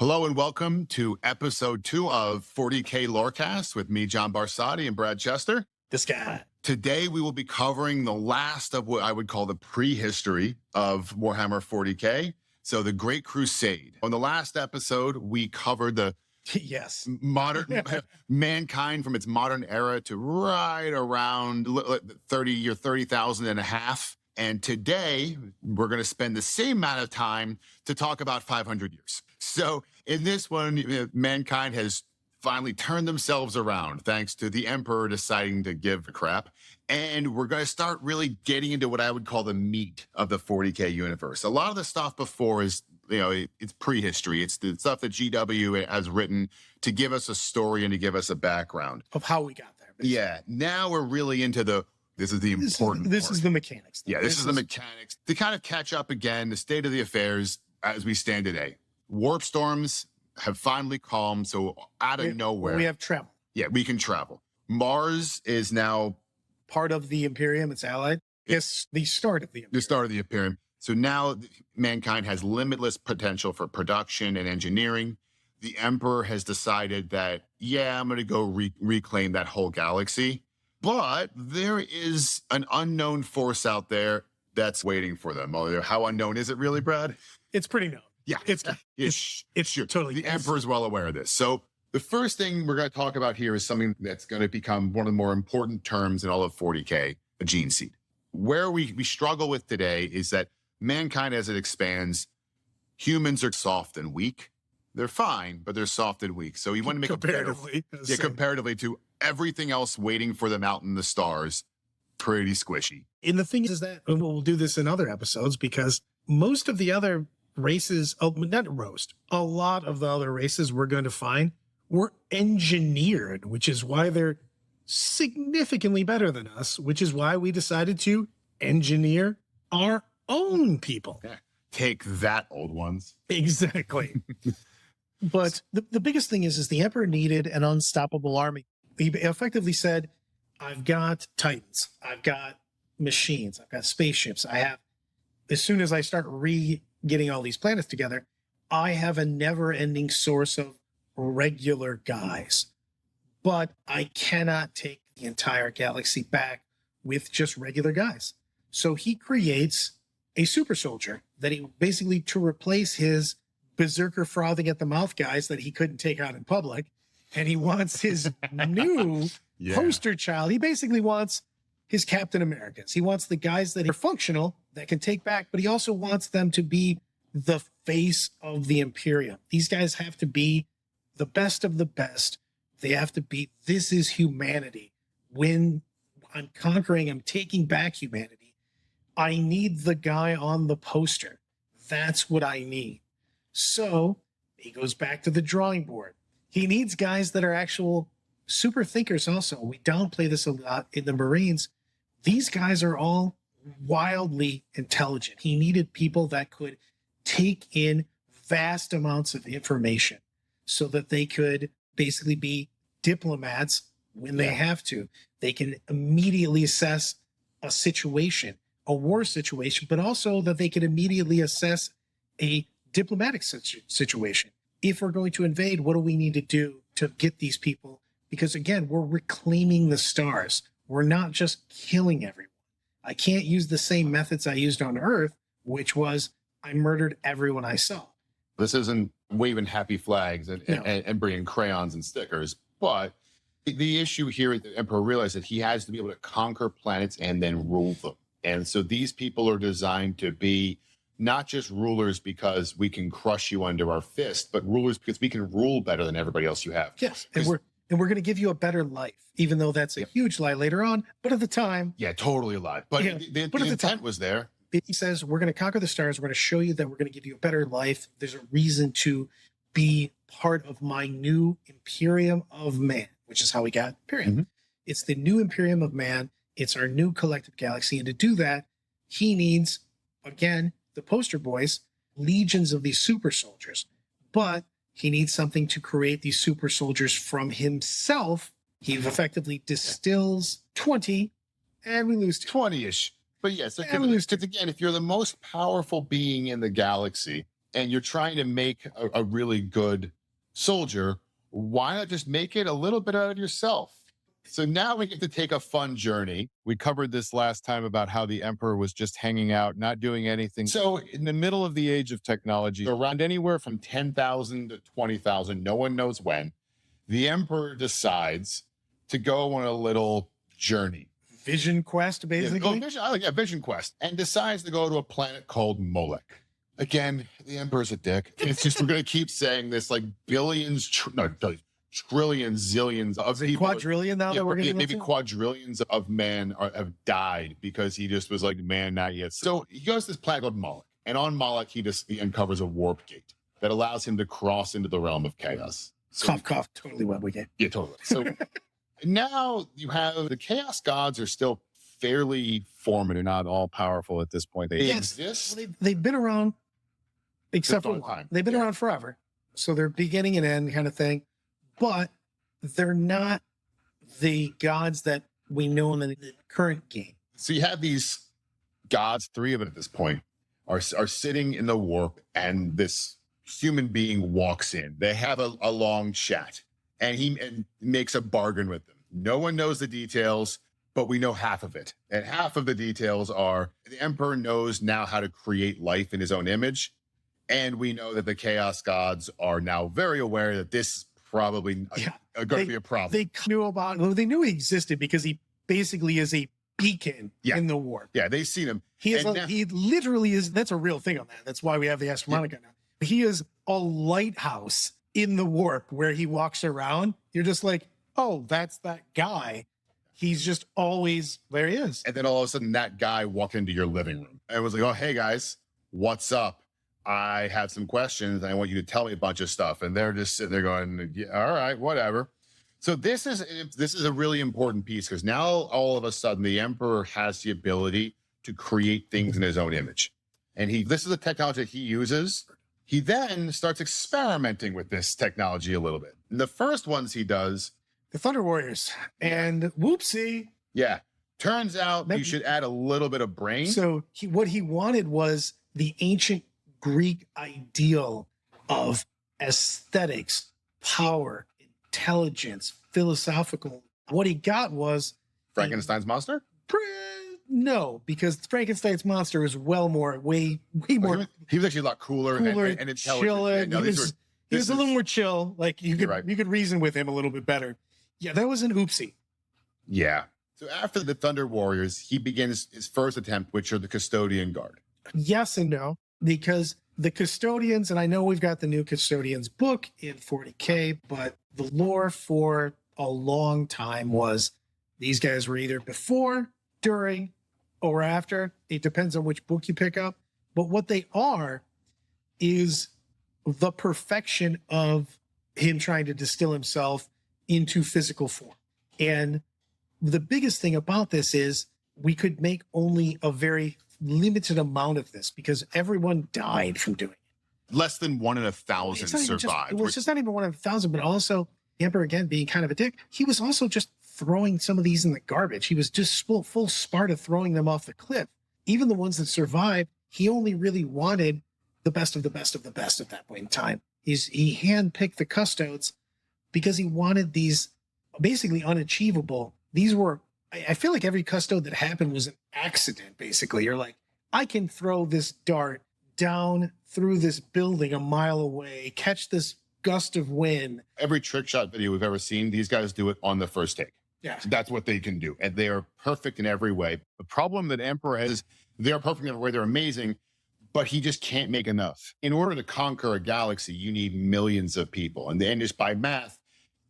Hello and welcome to episode 2 of 40K Lorecast with me, John Barsotti, and Brad Chester. This guy. Today we will be covering the last of what I would call the prehistory of Warhammer 40K. So the Great Crusade. On the last episode, we covered the Yes. modern mankind from its modern era to right around 30 or 30,000 and a half. And today we're going to spend the same amount of time to talk about 500 years. So in this one, mankind has finally turned themselves around thanks to the Emperor deciding to give a crap. And we're going to start really getting into what I would call the meat of the 40K universe. A lot of the stuff before is, it's prehistory. It's the stuff that GW has written to give us a story and to give us a background Of how we got there. Basically. Yeah. Now we're really into this is the important This part. is the mechanics. Yeah, this is the mechanics. To kind of catch up again, the state of the affairs as we stand today. Warp storms have finally calmed, so out of nowhere. We have travel. Yeah, we can travel. Mars is now Part of the Imperium, it's allied. It's the start of the Imperium. the start of the Imperium. So now mankind has limitless potential for production and engineering. The Emperor has decided that, I'm going to go reclaim that whole galaxy. But there is an unknown force out there that's waiting for them. How unknown is it really, Brad? It's pretty known. Yeah, It's sure. totally. The Emperor is well aware of this. So the first thing we're going to talk about here is something that's going to become one of the more important terms in all of 40K, a gene seed. Where we struggle with today is that mankind, as it expands, humans are soft and weak. They're fine, but they're soft and weak. So you want to make comparatively. comparatively to everything else waiting for them out in the stars, pretty squishy. And the thing is that and we'll do this in other episodes because most of the other races, a lot of the other races we're going to find were engineered, which is why they're significantly better than us, which is why we decided to engineer our own people. Yeah. Take that, old ones. Exactly. But the biggest thing is the Emperor needed an unstoppable army. He effectively said, I've got Titans, I've got machines, I've got spaceships. As soon as I start getting all these planets together, I have a never-ending source of regular guys. But I cannot take the entire galaxy back with just regular guys. So he creates a super soldier that he basically to replace his berserker frothing at the mouth guys that he couldn't take out in public. And he wants his new poster child. He basically wants his Captain Americas. He wants the guys that are functional, that can take back, but he also wants them to be the face of the Imperium. These guys have to be the best of the best. They have to be, this is humanity. When I'm conquering, I'm taking back humanity. I need the guy on the poster. That's what I need. So he goes back to the drawing board. He needs guys that are actual super thinkers also. We downplay this a lot in the Marines. These guys are all wildly intelligent. He needed people that could take in vast amounts of information so that they could basically be diplomats when they have to. They can immediately assess a situation, a war situation, but also that they can immediately assess a diplomatic situation. If we're going to invade, what do we need to do to get these people? Because again, we're reclaiming the stars. We're not just killing everyone. I can't use the same methods I used on Earth, which was I murdered everyone I saw. This isn't waving happy flags and bringing crayons and stickers, but the issue here, the Emperor realized that he has to be able to conquer planets and then rule them. And so these people are designed to be not just rulers because we can crush you under our fist, but rulers because we can rule better than everybody else you have. Yes, and we're going to give you a better life, even though that's a huge lie later on. But at the time... Yeah, totally a lie. But the intent was there. He says, we're going to conquer the stars. We're going to show you that we're going to give you a better life. There's a reason to be part of my new Imperium of Man, which is how we got Imperium. Mm-hmm. It's the new Imperium of Man. It's our new collective galaxy. And to do that, he needs, again, the poster boys, legions of these super soldiers. But he needs something to create these super soldiers from himself. He effectively distills 20, and we lose 20-ish. But yes, because again, if you're the most powerful being in the galaxy, and you're trying to make a really good soldier, why not just make it a little bit out of yourself? So now we get to take a fun journey. We covered this last time about how the emperor was just hanging out, not doing anything. So in the middle of the age of technology, around anywhere from 10,000 to 20,000, no one knows when, the emperor decides to go on a little journey. Vision quest, basically. Vision quest, and decides to go to a planet called Molech. Again, the emperor's a dick. It's just, we're going to keep saying this like billions, trillions, zillions of people. Quadrillion now that we're going to maybe quadrillions of men have died because he just was like, man, not yet. So he goes to this planet called Moloch, and on Moloch, he uncovers a warp gate that allows him to cross into the realm of chaos. So, cough, totally what we get. Yeah, totally. So now you have the chaos gods are still fairly formative, not all powerful at this point. They exist. They've been around, except for time. They've been around forever. So they're beginning and end kind of thing. But they're not the gods that we know in the current game. So you have these gods, 3 of them at this point, are sitting in the warp, and this human being walks in. They have a long chat, and he makes a bargain with them. No one knows the details, but we know half of it. And half of the details are the emperor knows now how to create life in his own image. And we know that the chaos gods are now very aware that this is probably going to be a problem. They knew he existed because he basically is a beacon in the warp. Yeah, they've seen him. He literally is. That's a real thing on that. That's why we have the astromonica now. He is a lighthouse in the warp where he walks around. You're just like, oh, that's that guy. He's just always, there he is. And then all of a sudden that guy walked into your living room and was like, oh, hey guys, what's up? I have some questions and I want you to tell me a bunch of stuff. And they're just sitting there going, yeah, all right, whatever. So this is a really important piece, because now all of a sudden the emperor has the ability to create things in his own image. And this is a technology that he uses. He then starts experimenting with this technology a little bit. And the first ones he does, the Thunder Warriors, and whoopsie. Yeah. Turns out you should add a little bit of brain. So what he wanted was the ancient Greek ideal of aesthetics, power, intelligence, philosophical. What he got was Frankenstein's monster? No, because Frankenstein's monster is way more. He was actually a lot cooler and intelligent. Chiller. Yeah, no, he was a little more chill. Like you could reason with him a little bit better. Yeah, that was an oopsie. Yeah. So after the Thunder Warriors, he begins his first attempt, which are the Custodian Guard. Yes and no, because the Custodians, and I know we've got the new Custodians book in 40K, but the lore for a long time was these guys were either before, during, or after. It depends on which book you pick up. But what they are is the perfection of him trying to distill himself into physical form. And the biggest thing about this is we could make only a very limited amount of this because everyone died from doing it. Less than 1 in 1,000 survived. It's just not even 1 in 1,000, but also the Emperor, again, being kind of a dick, he was also just throwing some of these in the garbage. He was just full Sparta throwing them off the cliff. Even the ones that survived, he only really wanted the best of the best of the best at that point in time. He handpicked the custodes because he wanted these basically unachievable. These were, I feel like every custode that happened was an accident, basically. You're like, I can throw this dart down through this building a mile away, catch this gust of wind. Every trick shot video we've ever seen, these guys do it on the first take. Yeah. So that's what they can do. And they are perfect in every way. The problem that Emperor has is they're perfect in every way. They're amazing, but he just can't make enough. In order to conquer a galaxy, you need millions of people. And then just by math,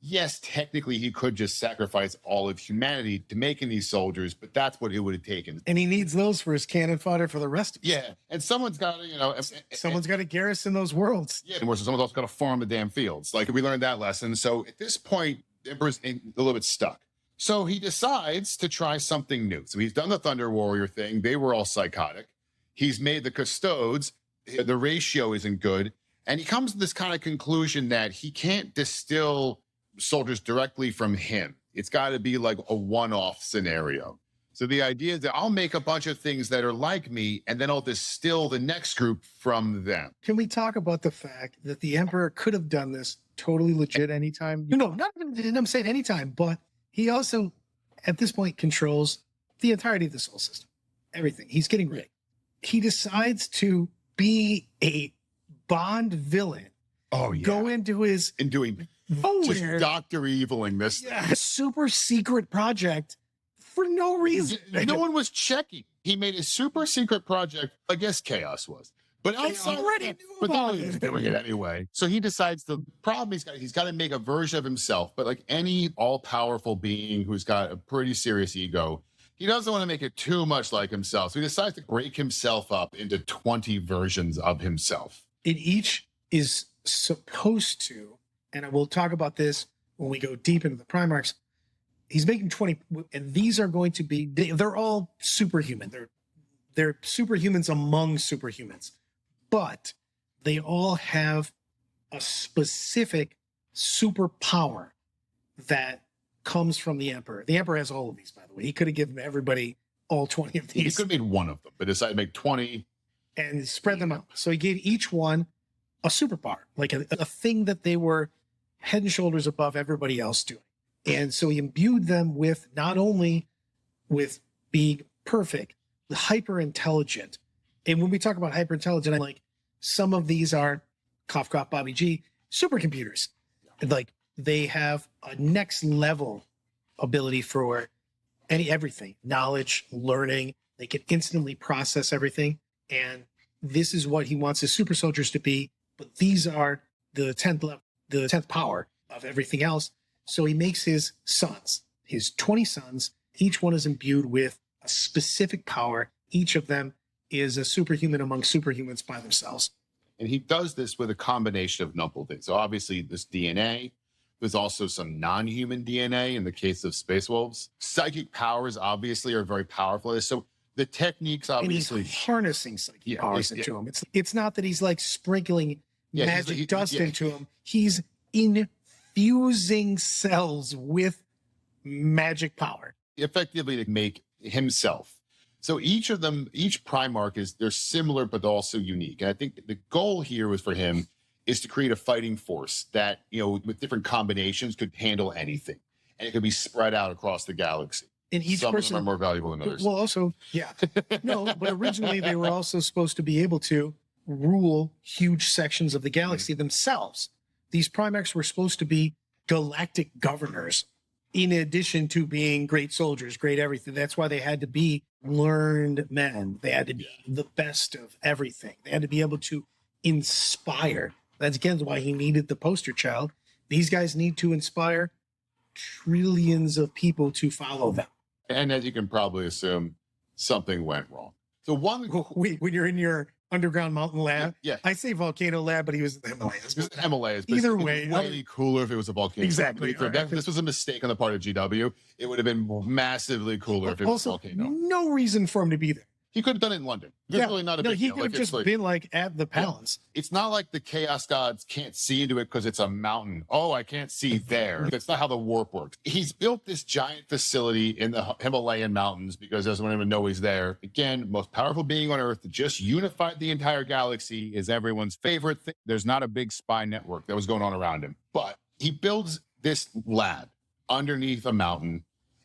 yes, technically he could just sacrifice all of humanity to making these soldiers, but that's what it would have taken. And he needs those for his cannon fodder for the rest of us. Yeah. And someo's got to, someone's got to garrison those worlds. Yeah. And someone's also got to farm the damn fields. Like we learned that lesson. So at this point, the Emperor's a little bit stuck. So he decides to try something new. So he's done the Thunder Warrior thing. They were all psychotic. He's made the Custodes. The ratio isn't good. And he comes to this kind of conclusion that he can't distill soldiers directly from him. It's got to be like a one-off scenario. So So the idea is that I'll make a bunch of things that are like me, and then I'll distill the next group from them. Can we talk about the fact that the Emperor could have done this totally legit anytime? No, not even, I'm saying anytime, but he also, at this point, controls the entirety of the soul system. Everything. He's getting ready. He decides to be a Bond villain. Oh, yeah. Go into his And doing just Dr. Eviling this. super secret project for no reason. No one was checking. He made a super secret project. I guess Chaos was. But outside, already knew but about he was it. doing it anyway. So he decides the problem he's got to make a version of himself. But like any all-powerful being who's got a pretty serious ego, he doesn't want to make it too much like himself. So he decides to break himself up into 20 versions of himself. And each is supposed to, and I will talk about this when we go deep into the Primarchs, he's making 20, and these are going to be, they're all superhuman. They're superhumans among superhumans, but they all have a specific superpower that comes from the Emperor. The Emperor has all of these, by the way. He could have given everybody all 20 of He these. could have made one of them, but decided to make 20. And spread them out. So he gave each one a superpower, like a thing that they were head and shoulders above everybody else doing. And so he imbued them with not only with being perfect, hyper intelligent. And when we talk about hyper intelligent, I'm like, some of these are cough cough Bobby G supercomputers. Like they have a next level ability for everything, knowledge, learning. They can instantly process everything. And this is what he wants his super soldiers to be. But these are the 10th level, the 10th power of everything else. So he makes his sons, his 20 sons. Each one is imbued with a specific power. Each of them is a superhuman among superhumans by themselves. And he does this with a combination of number of things. So obviously this DNA, there's also some non-human DNA in the case of Space Wolves. Psychic powers obviously are very powerful. So the techniques obviously. And he's harnessing psychic powers into him. It's not that he's like sprinkling magic dust into him. He's infusing cells with magic power. Effectively to make himself. So each of them, each Primarch they're similar, but also unique. And I think the goal here was for him is to create a fighting force that, with different combinations could handle anything. And it could be spread out across the galaxy. And each Some person of them are more valuable than others. Well, also, no, but originally they were also supposed to be able to rule huge sections of the galaxy themselves. These Primarchs were supposed to be galactic governors, in addition to being great soldiers, great everything. That's why they had to be learned men. They had to be the best of everything. They had to be able to inspire. That's again why he needed the poster child. These guys need to inspire trillions of people to follow them. And as you can probably assume, something went wrong. So Wait, when you're in your underground mountain lab, yeah. I say volcano lab, but he was in the Himalayas. It was the Himalayas. But Either it's way, way cooler if it was a volcano. Exactly. If this was a mistake on the part of GW, it would have been massively cooler if it was a volcano. No reason for him to be there. He could have done it in London. There's really not a big he deal. could have just been like at the palace. It's not like the Chaos Gods can't see into it because it's a mountain. Oh, I can't see there. That's not how the warp works. He's built this giant facility in the Himalayan mountains because doesn't even know he's there. Again, most powerful being on Earth, just unified the entire galaxy, is everyone's favorite thing. There's not a big spy network that was going on around him. But he builds this lab underneath a mountain.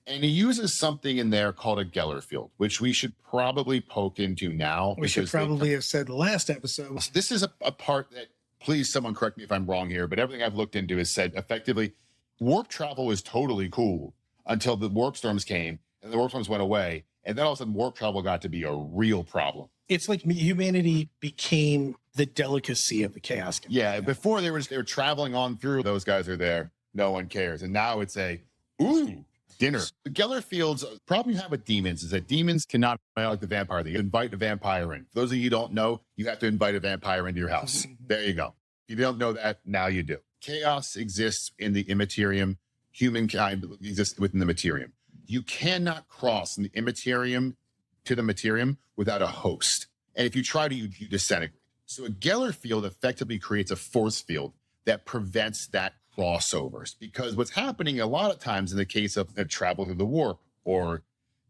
And he uses something in there called a Geller field, which we should probably poke into now. We should probably have said the last episode. This is a part that, please, someone correct me if I'm wrong here, but everything I've looked into has said effectively warp travel was totally cool until the warp storms came and the warp storms went away. And then all of a sudden warp travel got to be a real problem. It's like humanity became the delicacy of the chaos. Yeah, before they were traveling on through, those guys are there. No one cares. And now it's dinner. The Geller fields problem you have with demons is that demons cannot like the vampire. They invite a vampire in. For those of you who don't know, you have to invite a vampire into your house. There you go. If you don't know that, now you do. Chaos exists in the immaterium. Humankind exists within the materium. You cannot cross from the immaterium to the materium without a host. And if you try to, you disintegrate. So a Geller field effectively creates a force field that prevents that crossovers, because what's happening a lot of times in the case of travel through the warp or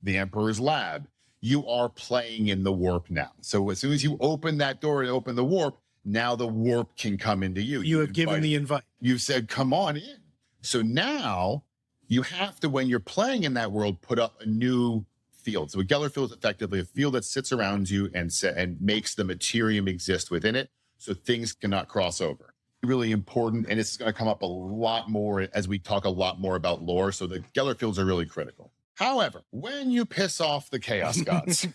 the Emperor's lab. You are playing in the warp now. So as soon as you open that door and open the warp, now the warp can come into you. You have given the invite. You've said, come on in. So now you have to, when you're playing in that world, put up a new field. So a Geller field is effectively a field that sits around you and makes the materium exist within it, so things cannot cross over. Really important, and it's going to come up a lot more as we talk a lot more about lore. So the Geller fields are really critical. However, when you piss off the Chaos Gods,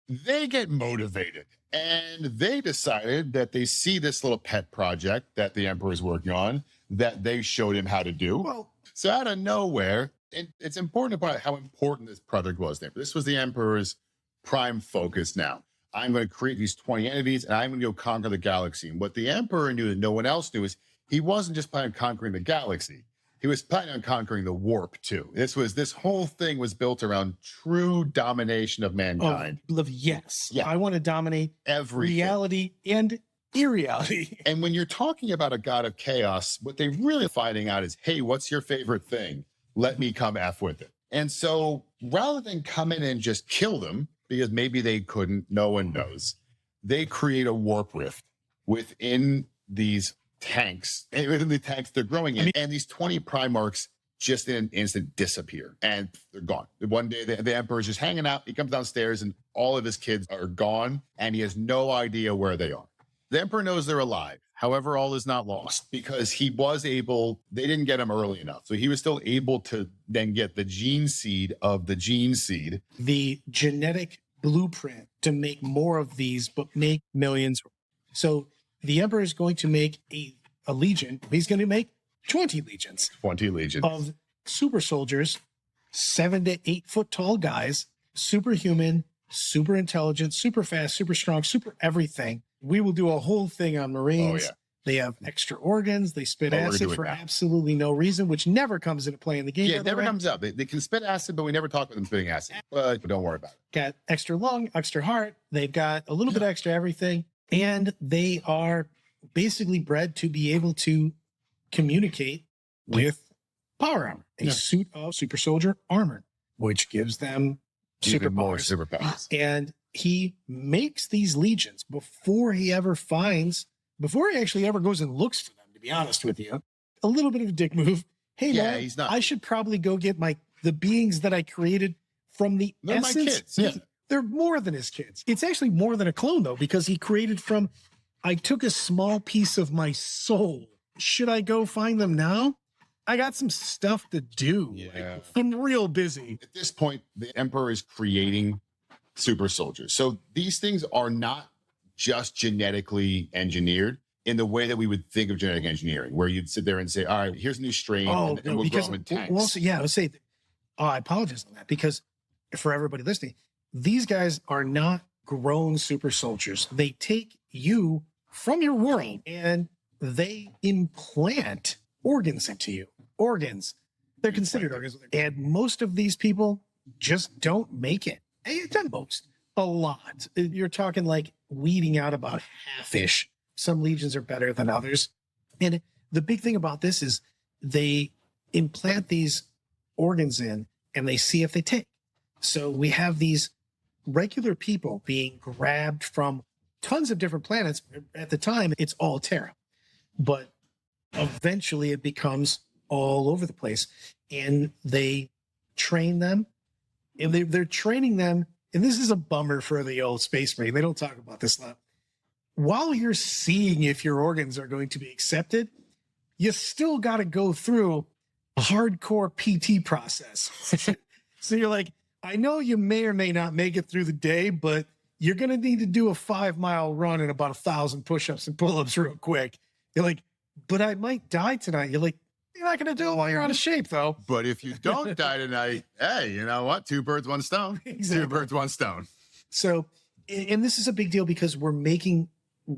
they get motivated, and they decided that they see this little pet project that the Emperor is working on that they showed him how to do. Well, so out of nowhere, and it's important to point out how important this project was. This was the Emperor's prime focus now. I'm going to create these 20 entities, and I'm going to go conquer the galaxy. And what the Emperor knew that no one else knew is he wasn't just planning on conquering the galaxy. He was planning on conquering the warp too. This whole thing was built around true domination of mankind. Yes. Yeah. I want to dominate Everything. reality and irreality. And when you're talking about a god of chaos, what they're really finding out is, hey, what's your favorite thing? Let me come F with it. And so rather than come in and just kill them, because maybe they couldn't, no one knows, they create a warp rift within these tanks, and within the tanks they're growing in. And these 20 Primarchs just in an instant disappear, and they're gone. One day, the Emperor's just hanging out. He comes downstairs, and all of his kids are gone, and he has no idea where they are. The Emperor knows they're alive. However, all is not lost, because they didn't get him early enough. So he was still able to then get the gene seed of the gene seed. The genetic blueprint to make more of these, but make millions. So the Emperor is going to make a legion. He's going to make 20 legions. 20 legions. Of super soldiers, 7 to 8 foot tall guys, superhuman, super intelligent, super fast, super strong, super everything. We will do a whole thing on Marines. Oh, yeah. They have extra organs. They spit acid for absolutely no reason, which never comes into play in the game. Yeah, it never comes up. They can spit acid, but we never talk about them spitting acid. But don't worry about it. Got extra lung, extra heart. They've got a little bit extra everything. And they are basically bred to be able to communicate with power armor, a suit of super soldier armor, which gives them more superpowers. And he makes these legions before he actually ever goes and looks for them, to be honest with you. A little bit of a dick move. Hey, man, he's not. I should probably go get the beings that I created from the essence. My kids. Yeah. They're more than his kids. It's actually more than a clone, though, because he created I took a small piece of my soul. Should I go find them now? I got some stuff to do. Yeah. I'm real busy. At this point, the Emperor is creating super soldiers. So these things are not just genetically engineered in the way that we would think of genetic engineering, where you'd sit there and say, all right, here's a new strain, and we'll grow them in tanks. Well, so, I would say, I apologize on that, because for everybody listening, these guys are not grown super soldiers. They take you from your world and they implant organs into you. Organs. They're considered organs. And most of these people just don't make it. Most. A lot. You're talking like weeding out about half-ish. Some legions are better than others. And the big thing about this is they implant these organs in and they see if they take. So we have these regular people being grabbed from tons of different planets. At the time, it's all Terra. But eventually it becomes all over the place. And they train them. And they're training them. And this is a bummer for the old Space Marine. They don't talk about this a lot. While you're seeing if your organs are going to be accepted, you still got to go through a hardcore PT process. So you're like, I know you may or may not make it through the day, but you're going to need to do a 5-mile run and about 1,000 push-ups and pull-ups real quick. You're like, but I might die tonight. You're like, you're not going to do it while you're out of shape, though. But if you don't die tonight, hey, you know what? 2 birds, 1 stone. Exactly. 2 birds, 1 stone. So, and this is a big deal because we're making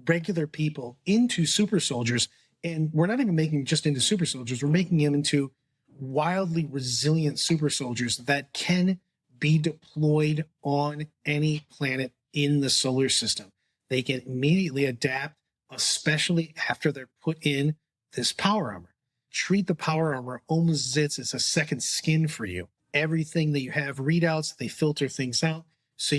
regular people into super soldiers, and we're not even making just into super soldiers. We're making them into wildly resilient super soldiers that can be deployed on any planet in the solar system. They can immediately adapt, especially after they're put in this power armor. Treat the power armor almost as it's a second skin for you. everything that you have readouts, they filter things out. So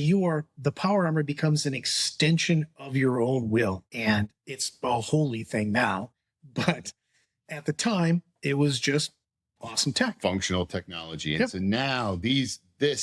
the power armor becomes an extension of your own will. And it's a holy thing now. But at the time, it was just awesome tech. Functional technology. And Yep. so now this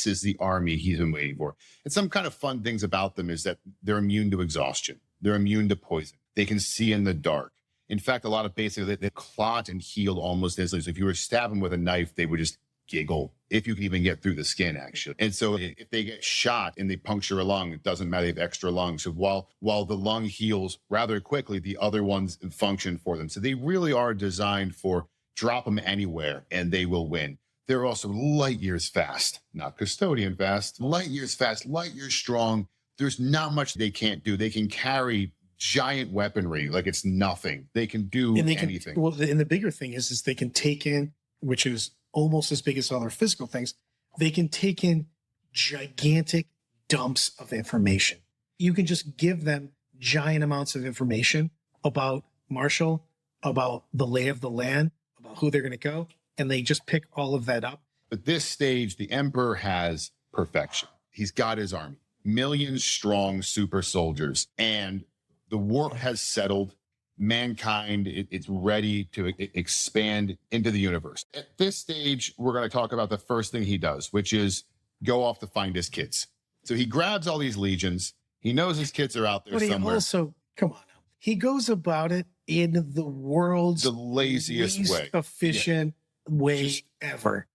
is the army he's been waiting for. And some kind of fun things about them is that they're immune to exhaustion. They're immune to poison. They can see in the dark. In fact, a lot of basically they clot and heal almost instantly. So if you were to stab them with a knife, they would just giggle, if you can even get through the skin, actually. And so if they get shot and they puncture a lung, it doesn't matter, they have extra lungs. So while the lung heals rather quickly, the other ones function for them. So they really are designed for drop them anywhere and they will win. They're also light years fast, not custodian fast, light years fast, light years strong. There's not much they can't do. They can carry giant weaponry like it's nothing. They can do anything. Well, and the bigger thing is they can take in, which is almost as big as all their physical things, they can take in gigantic dumps of information. You can just give them giant amounts of information about Marshall, about the lay of the land, about who they're going to go, and they just pick all of that up. At this stage, the Emperor has perfection. He's got his army, millions strong super soldiers, and the warp has settled. Mankind, it's ready to expand into the universe. At this stage, we're going to talk about the first thing he does, which is go off to find his kids. So he grabs all these legions. He knows his kids are out there but somewhere. He also, come on now, he goes about it in the world's the laziest least way, efficient way ever.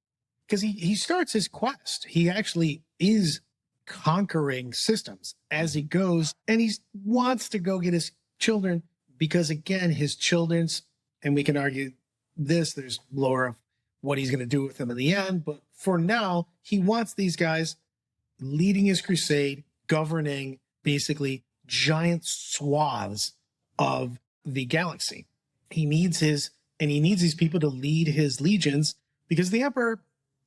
Because he starts his quest. He actually is conquering systems as he goes, and he wants to go get his children. Because again, his children's, and we can argue there's lore of what he's going to do with them in the end. But for now, he wants these guys leading his crusade, governing basically giant swaths of the galaxy. He needs these people to lead his legions because the Emperor,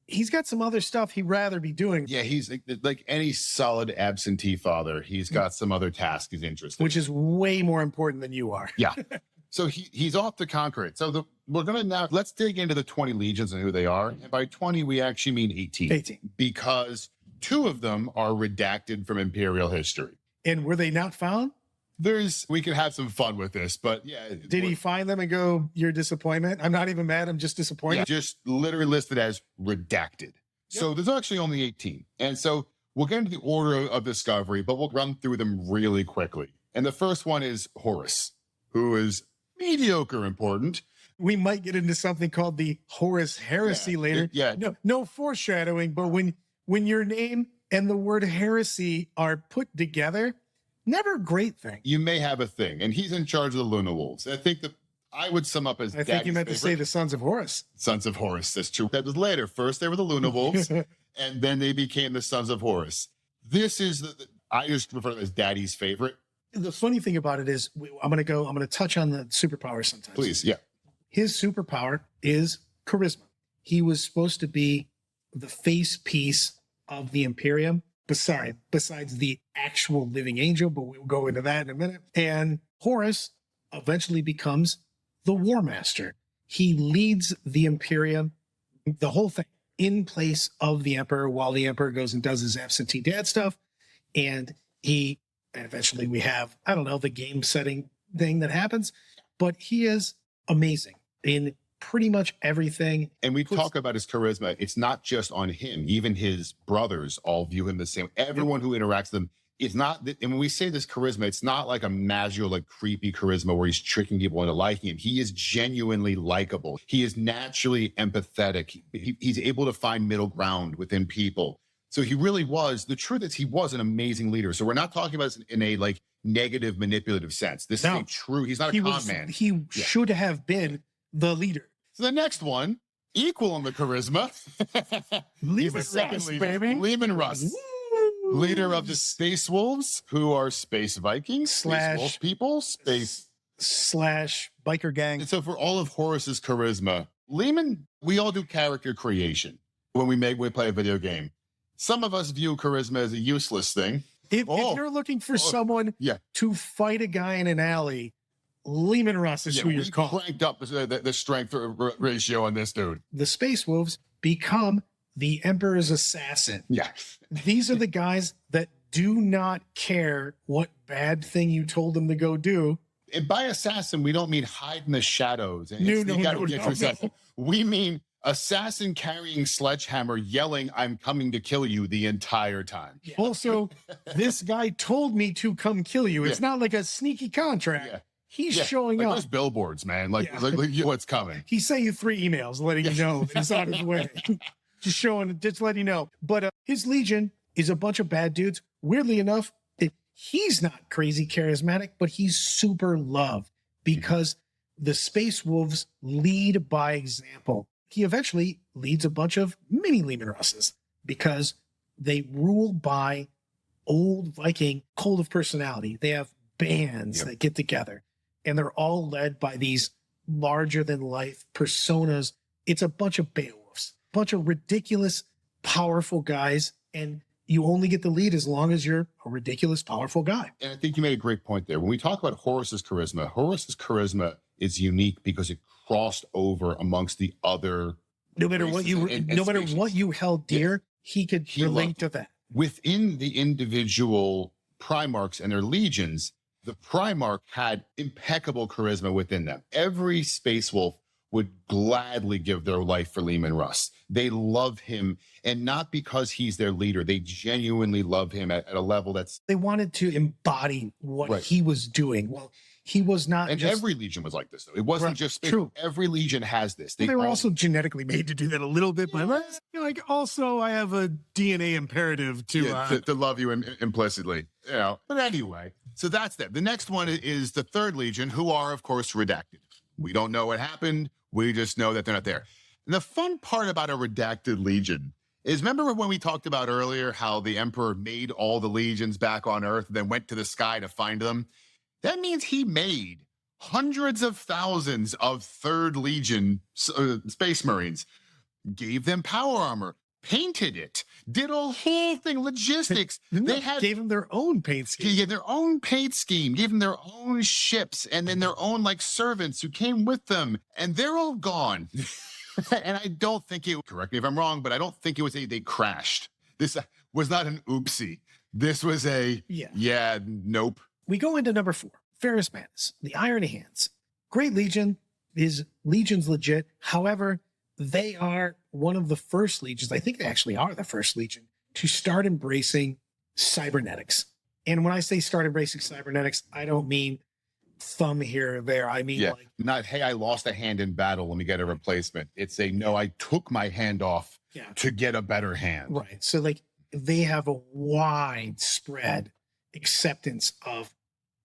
he's got some other stuff he'd rather be doing. Yeah, he's like any solid absentee father. He's got some other task he's interested in. Which is way more important than you are. Yeah. So he's off to conquer it. So we're going to now, let's dig into the 20 legions and who they are. And by 20, we actually mean 18. 18. Because 2 of them are redacted from Imperial history. And were they not found? We can have some fun with this, but yeah. Did he find them and go, your disappointment? I'm not even mad. I'm just disappointed. Yeah, just literally listed as redacted. Yep. So there's actually only 18. And so we'll get into the order of discovery, but we'll run through them really quickly. And the first one is Horus, who is mediocre important. We might get into something called the Horus heresy later. No foreshadowing, but when your name and the word heresy are put together, never a great thing. You may have a thing, and he's in charge of the Luna Wolves. I think I would sum up as I think you meant to say the Sons of Horus. Sons of Horus, that's true. That was later. First they were the Luna Wolves, and then they became the Sons of Horus. This is I just refer to them as Daddy's favorite. The funny thing about it is, I'm going to touch on the superpower sometimes. Please, yeah. His superpower is charisma. He was supposed to be the face piece of the Imperium, besides the actual living angel, but we'll go into that in a minute. And Horus eventually becomes the War Master. He leads the Imperium, the whole thing, in place of the Emperor while the Emperor goes and does his absentee dad stuff. And eventually we have, I don't know, the game setting thing that happens, but he is amazing in pretty much everything. And we talk about his charisma. It's not just on him. Even his brothers all view him the same. Everyone who interacts with him is not, and when we say this charisma, it's not like a magical, like creepy charisma where he's tricking people into liking him. He is genuinely likable. He is naturally empathetic. He's able to find middle ground within people. So he really was, the truth is he was an amazing leader. So we're not talking about this in a like negative, manipulative sense. This is a true, he's not a con man. He should have been the leader. So the next one, equal on the charisma. Lehman Russ, baby. Lehman Russ. Leader of the Space Wolves, who are space Vikings, space wolf people, slash biker gang. And so for all of Horus's charisma, Lehman, we all do character creation when we play a video game. Some of us view charisma as a useless thing. If you're looking for someone to fight a guy in an alley, Lehman Russ is who you're calling. Cranked up the strength ratio on this dude. The Space Wolves become the Emperor's assassin. Yeah. These are the guys that do not care what bad thing you told them to go do. And by assassin, we don't mean hide in the shadows. And No, sneak out and get your no. assassin. We mean assassin carrying sledgehammer, yelling, "I'm coming to kill you" the entire time. Also, this guy told me to come kill you. It's not like a sneaky contract. Yeah. He's showing like up. Those billboards, man. Like you know what's coming. He sent you 3 emails letting you know that he's on his way. just letting you know. But his Legion is a bunch of bad dudes. Weirdly enough, he's not crazy charismatic, but he's super loved because the Space Wolves lead by example. He eventually leads a bunch of mini Leman Russes because they rule by old Viking code of personality. They have bands that get together, and they're all led by these larger than life personas. It's a bunch of Beowulfs, a bunch of ridiculous, powerful guys, and you only get the lead as long as you're a ridiculous, powerful guy. And I think you made a great point there. When we talk about Horus's charisma is unique because it crossed over amongst the other. No matter what you held dear, he could relate to that. Within the individual Primarchs and their legions, the Primarch had impeccable charisma within them. Every Space Wolf would gladly give their life for Leman Russ. They love him, and not because he's their leader. They genuinely love him at a level that's... They wanted to embody what he was doing. Well, he was not and every legion was like this, though. It wasn't just Space. True. Every legion has this. They were also genetically made to do that a little bit, but like also I have a DNA imperative to love you implicitly. You know. But anyway, so that's that. The next one is the Third Legion, who are, of course, redacted. We don't know what happened. We just know that they're not there. And the fun part about a redacted legion is, remember when we talked about earlier how the Emperor made all the legions back on Earth, then went to the sky to find them? That means he made hundreds of thousands of Third Legion Space Marines, gave them power armor, painted it, did a whole thing, logistics. Gave them their own paint scheme. Yeah, their own paint scheme, gave them their own ships, and then their own servants who came with them, and they're all gone. And I don't think correct me if I'm wrong, but I don't think it was they crashed. This was not an oopsie. This was nope. We go into number 4, Ferrus Manus, the Iron Hands. Great Legion is Legion's legit. However, they are one of the first legions, I think they actually are the first legion, to start embracing cybernetics. And when I say start embracing cybernetics, I don't mean thumb here or there. I mean not, hey, I lost a hand in battle, let me get a replacement. It's no, I took my hand off to get a better hand. Right. So they have a widespread acceptance of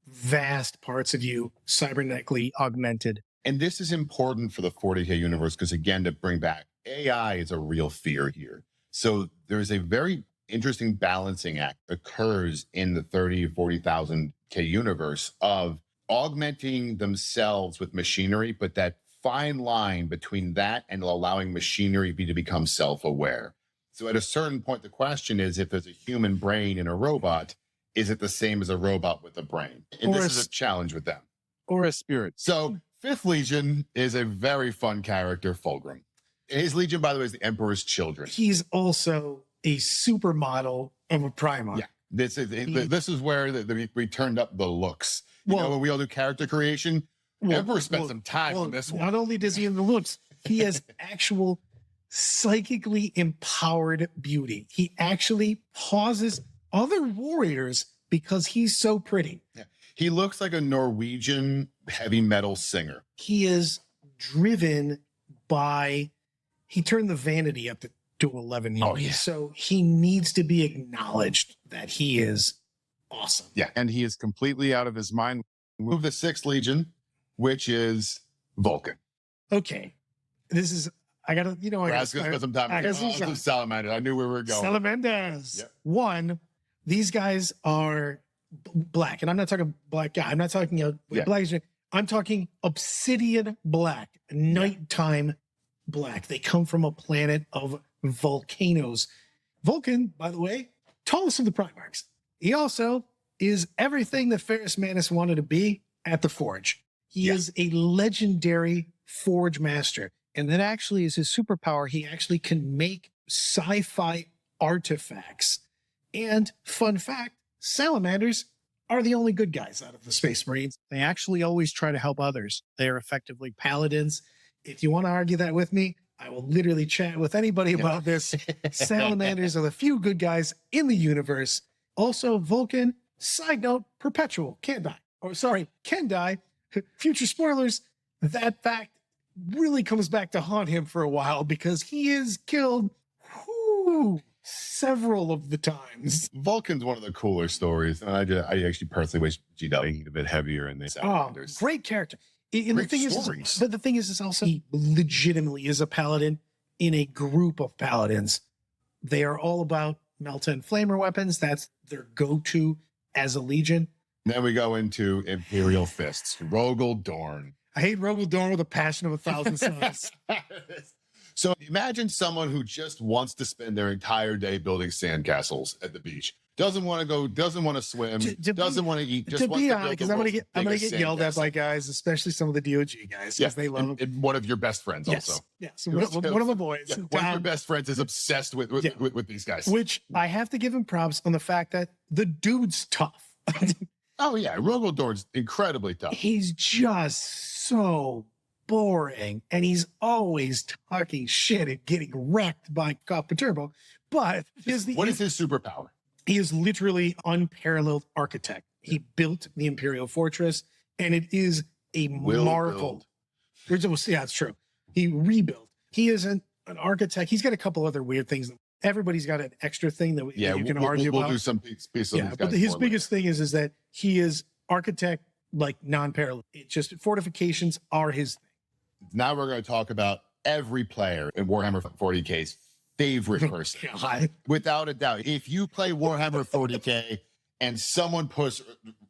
vast parts of you cybernetically augmented. And this is important for the 40K universe because, again, to bring back, AI is a real fear here. So there's a very interesting balancing act occurs in the 30 or 40,000 K universe of augmenting themselves with machinery, but that fine line between that and allowing machinery to become self-aware. So at a certain point, the question is, if there's a human brain in a robot, is it the same as a robot with a brain? And this is a challenge with them. Or a spirit. So 5th Legion is a very fun character, Fulgrim. His Legion, by the way, is the Emperor's Children. He's also a supermodel of a Primarch. Yeah, this is where we turned up the looks. You know, when we all do character creation, Emperor spent some time on this one. Not only does he have the looks, he has actual psychically empowered beauty. He actually pauses other warriors because he's so pretty. Yeah. He looks like a Norwegian heavy metal singer. He is driven by, he turned the vanity up to 11 million. Oh, yeah. So he needs to be acknowledged that he is awesome. Yeah. And he is completely out of his mind. Move the 6th Legion, which is Vulcan. Okay. This is, I gotta spend some time. Salamander. I knew where we were going. Salamanders. Yep. One, these guys are black, and I'm not talking black guy. I'm not talking black. I'm talking obsidian black, nighttime black. They come from a planet of volcanoes. Vulcan, by the way, tallest of the Primarchs. He also is everything that Ferrus Manus wanted to be at the Forge. He is a legendary Forge master. And that actually is his superpower. He actually can make sci-fi artifacts. And fun fact, salamanders are the only good guys out of the Space Marines. They actually always try to help others. They are effectively paladins. If you want to argue that with me, I will literally chat with anybody about this. Salamanders are the few good guys in the universe. Also, Vulcan, side note, perpetual, can't die. Or sorry, can die. Future spoilers, that fact really comes back to haunt him for a while because he is killed several of the times. Vulcan's one of the cooler stories. And I actually personally wish GW a bit heavier in the Salamanders. Great character. And Great the thing stories. but the thing is also he legitimately is a paladin in a group of paladins. They are all about Melta and Flamer weapons. That's their go-to as a legion. Then we go into Imperial Fists. Rogel Dorn. I hate Rogel Dorn with a passion of 1,000 suns. So imagine someone who just wants to spend their entire day building sandcastles at the beach. Doesn't want to go, doesn't want to swim, doesn't want to eat. Just to wants be to honest, build because the I'm world's gonna get biggest yelled at sandcastle. by guys, especially some of the DOG guys, because they love them. And one of your best friends also. Yes, one of my boys. Yeah, one of your best friends is obsessed with these guys. Which I have to give him props on the fact that the dude's tough. Oh yeah, Rogel Dorn's incredibly tough. He's just so boring, and he's always talking shit and getting wrecked by Copper Turbo. But what is his superpower? He is literally unparalleled architect. He built the Imperial Fortress, and it is a marvel. Yeah, it's true. He rebuilt. He is an architect. He's got a couple other weird things. Everybody's got an extra thing that you can argue about. We'll do some piece of yeah, but his biggest thing is that he is architect like non-parallel. It's just fortifications are his thing. Now we're going to talk about every player in Warhammer 40K's favorite person. God. Without a doubt. If you play Warhammer 40K and someone puts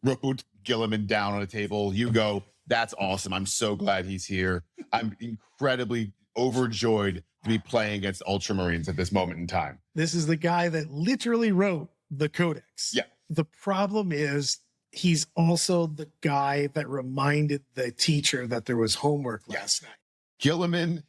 Raoud Guilliman down on a table, you go, that's awesome. I'm so glad he's here. I'm incredibly overjoyed to be playing against Ultramarines at this moment in time. This is the guy that literally wrote the Codex. Yeah. The problem is he's also the guy that reminded the teacher that there was homework last night. Guilliman.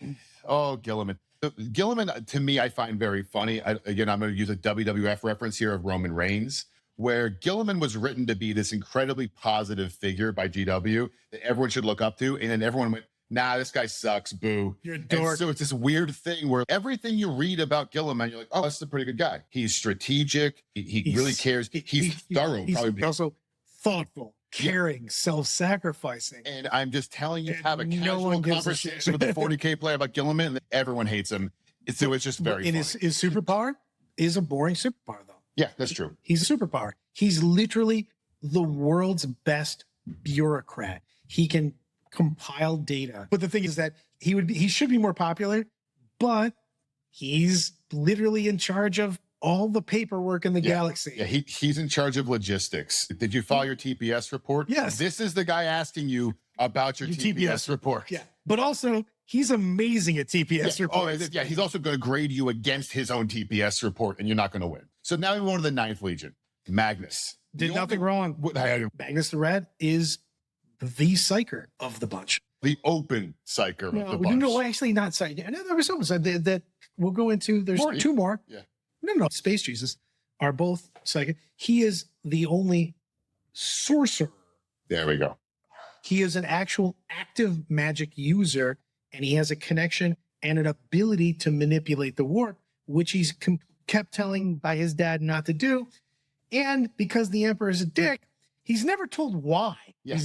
Guilliman, to me, I find very funny. Again, I'm going to use a WWF reference here of Roman Reigns, where Guilliman was written to be this incredibly positive figure by GW that everyone should look up to. And then everyone went, nah, this guy sucks, boo. You're a dork. And so it's this weird thing where everything you read about Guilliman, you're like, oh, that's a pretty good guy. He's strategic. He really cares. He's thorough. He's probably also thoughtful, caring, self-sacrificing. And I'm just telling you, have a no casual one gives a conversation with a 40K player about Guilliman, and everyone hates him. So it's just very funny. His superpower is a boring superpower, though. Yeah, that's true. He's a superpower. He's literally the world's best bureaucrat. He can compile data. But the thing is that he should be more popular, but he's literally in charge of all the paperwork in the galaxy. Yeah, he's in charge of logistics. Did you file your TPS report? Yes. This is the guy asking you about your TPS report. Yeah. But also, he's amazing at TPS reports. Oh, yeah. He's also going to grade you against his own TPS report, and you're not going to win. So now we go to the 9th Legion. Magnus. Did nothing wrong. Magnus the Red is the psyker of the bunch. The open psyker of the bunch. No, actually not psyker. No, there was someone that we'll go into. There's two more. Yeah. No. Space Jesus are both psychic. He is the only sorcerer. There we go. He is an actual active magic user, and he has a connection and an ability to manipulate the warp, which he's kept telling by his dad not to do. And because the Emperor is a dick, he's never told why. Yeah.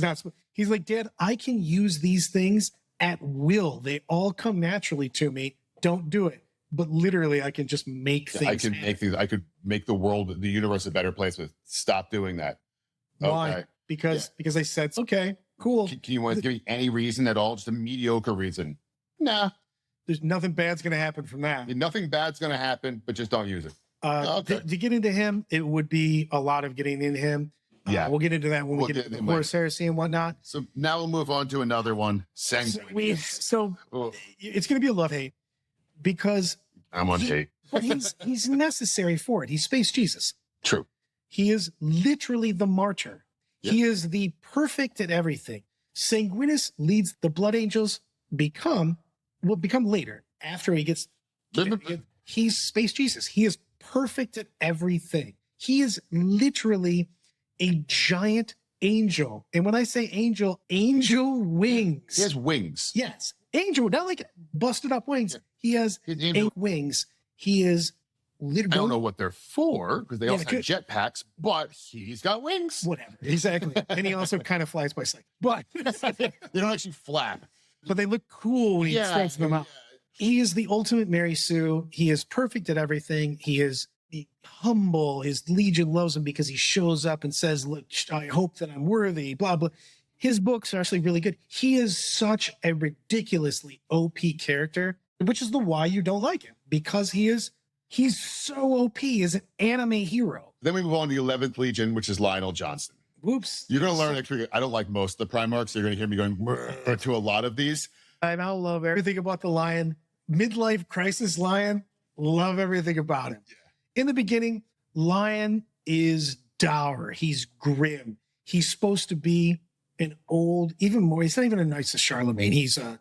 He's like, Dad, I can use these things at will. They all come naturally to me. Don't do it. But literally, I can just make things. I could make the world, the universe, a better place. But stop doing that. Why? Okay. Because I said, okay, cool. Can you want to give me any reason at all? Just a mediocre reason? Nah. There's nothing bad's going to happen from that. Nothing bad's going to happen, but just don't use it. To get into him, it would be a lot of getting into him. Yeah. We'll get into that when we get into Horus Heresy and whatnot. So now we'll move on to another one. Sanguinius. So it's going to be a love-hate because I'm on hate. But he's necessary for it. He's Space Jesus. True. He is literally the martyr. Yep. He is the perfect at everything. Sanguinius leads the Blood Angels become later after he gets he's Space Jesus. He is perfect at everything. He is literally a giant angel. And when I say angel, angel wings. He has wings. Yes. Angel, not like busted up wings. Yeah. He has wings. He is literally. I don't know what they're for because they Yeah, also have jetpacks, but he's got wings. Whatever. Exactly. And he also kind of flies by cycle. But They don't actually flap. but they look cool when he stretches them out. He is the ultimate Mary Sue. He is perfect at everything. He is humble. His legion loves him because he shows up and says, look, I hope that I'm worthy, blah, blah. His books are actually really good. He is such a ridiculously OP character, which is the why you don't like him, because he's so OP as an anime hero. Then we move on to the 11th Legion, which is Lionel Johnson. Whoops. You're going to learn, actually, I don't like most of the Primarchs. You're going to hear me going to a lot of these. I now love everything about the Lion. Midlife crisis Lion. Love everything about him. Yeah. In the beginning, Lion is dour. He's grim. He's supposed to be an old, even more, he's not even a Knights of Charlemagne. He's an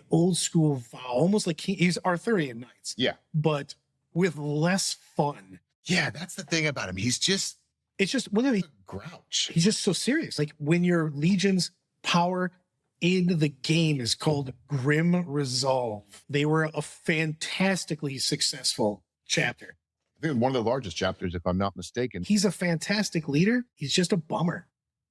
old school vow, almost like he's Arthurian Knights. Yeah. But with less fun. Yeah, that's the thing about him. It's just a grouch. He's just so serious. Like when your legion's power in the game is called Grim Resolve. They were a fantastically successful chapter. I think one of the largest chapters, if I'm not mistaken. He's a fantastic leader. He's just a bummer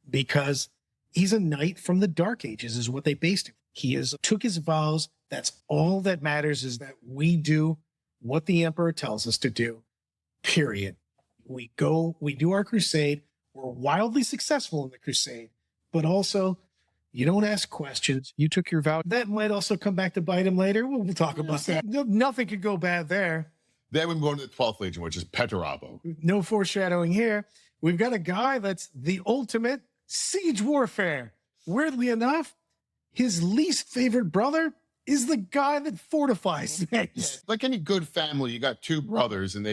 because he's a knight from the Dark Ages is what they based him. He took his vows. That's all that matters, is that we do what the Emperor tells us to do, period. We do our crusade. We're wildly successful in the crusade, but also you don't ask questions. You took your vow. That might also come back to bite him later. We'll talk about that. Nothing could go bad there. Then we move on to the 12th Legion, which is Petarabo. No foreshadowing here. We've got a guy that's the ultimate siege warfare. Weirdly enough, his least favorite brother is the guy that fortifies things. Like any good family, you got two brothers, and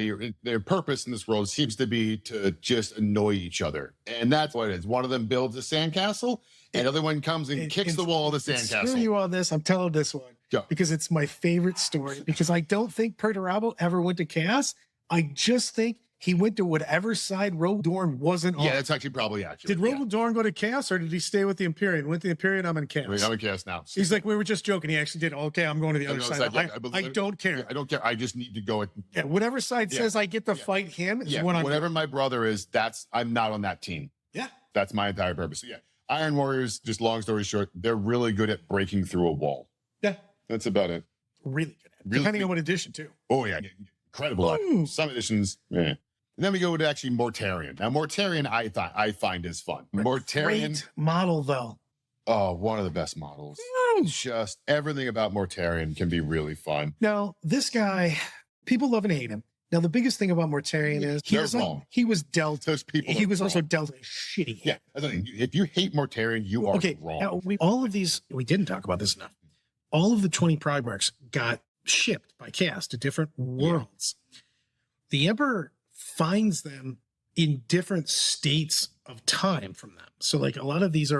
their purpose in this world seems to be to just annoy each other. And that's what it is. One of them builds a sandcastle, and the other one comes and kicks the wall of the sandcastle. Screw you on this. I'm telling this one. Go. Because it's my favorite story. Because I don't think Perturabo ever went to chaos. I just think he went to whatever side Rodorn wasn't on. Yeah, that's actually probably accurate. Did Rodorn go to chaos, or did he stay with the Empyrean? Went to the Empyrean, I'm in chaos. I'm in chaos now. He's like, we were just joking. He actually did. Okay, I'm going to the other side. I don't care. I don't care. I just need to go. Yeah, whatever side says I get to fight him is what I'm whatever doing. my brother is, I'm not on that team. Yeah. That's my entire purpose. So yeah. Iron Warriors, just long story short, they're really good at breaking through a wall. Yeah. That's about it. Really good at it. Depending on what edition, too. Oh, yeah. Incredible. Some editions, And then we go to actually Mortarion. Now, Mortarion, I find is fun. Mortarion. Great model, though. Oh, one of the best models. Just everything about Mortarion can be really fun. Now, this guy, people love and hate him. Now, the biggest thing about Mortarion is he was dealt. Those people. He was also dealt a shitty hand. Yeah. That's the thing. If you hate Mortarion, you are wrong. Now, all of these, we didn't talk about this enough. All of the 20 Primarchs got shipped by chaos to different worlds. The Emperor finds them in different states of time from them. So like a lot of these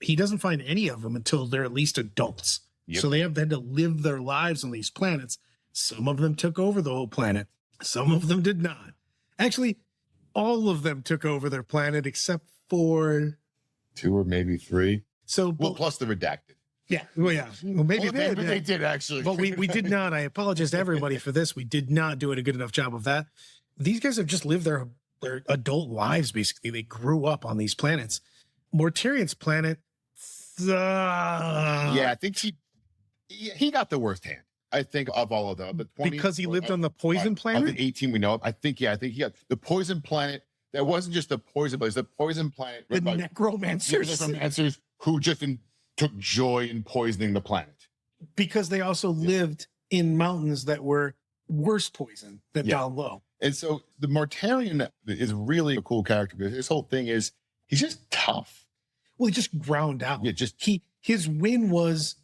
he doesn't find any of them until they're at least adults. Yep. So they had to live their lives on these planets. Some of them took over the whole planet. Some of them did not. Actually, all of them took over their planet except for 2 or maybe 3. So plus the redacted. Yeah. Well, yeah. Well, maybe they did actually. But we did not. I apologize to everybody for this. We did not do a good enough job of that. These guys have just lived their adult lives, basically. They grew up on these planets. Mortarion's planet. Yeah, I think he got the worst hand. I think of all of them. Because he lived on the poison planet? Of the 18 we know of. I think he got the poison planet. That wasn't just the poison planet. It was the poison planet. The necromancers. The necromancers who just took joy in poisoning the planet. Because they also lived in mountains that were worse poison than down low. And so the Mortarion is really a cool character because his whole thing is he's just tough. Well, he just ground out. Yeah, his win was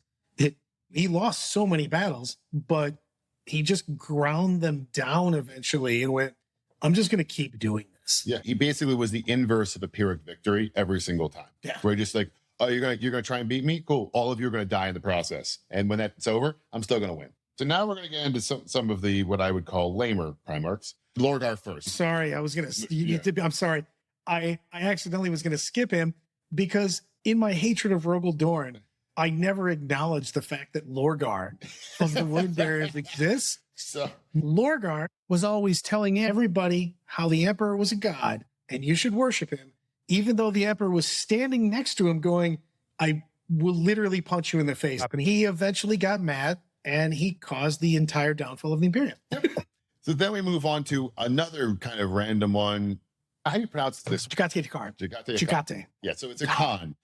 he lost so many battles, but he just ground them down eventually and went, I'm just going to keep doing this. Yeah, he basically was the inverse of a Pyrrhic victory every single time. Yeah. Where just like, oh, you're gonna try and beat me? Cool. All of you are gonna die in the process. And when that's over, I'm still gonna win. So now we're going to get into some of the what I would call lamer Primarchs. Lorgar first. Sorry, I was gonna. Yeah. I'm sorry. I accidentally was gonna skip him because in my hatred of Rogel Dorn, I never acknowledged the fact that Lorgar of the Word Bearers exists. So Lorgar was always telling everybody how the Emperor was a god and you should worship him, even though the Emperor was standing next to him going, I will literally punch you in the face. And he eventually got mad and he caused the entire downfall of the Imperium. So then we move on to another kind of random one. How do you pronounce this? Chikate Khan. Chikate. Yeah, so it's a Khan.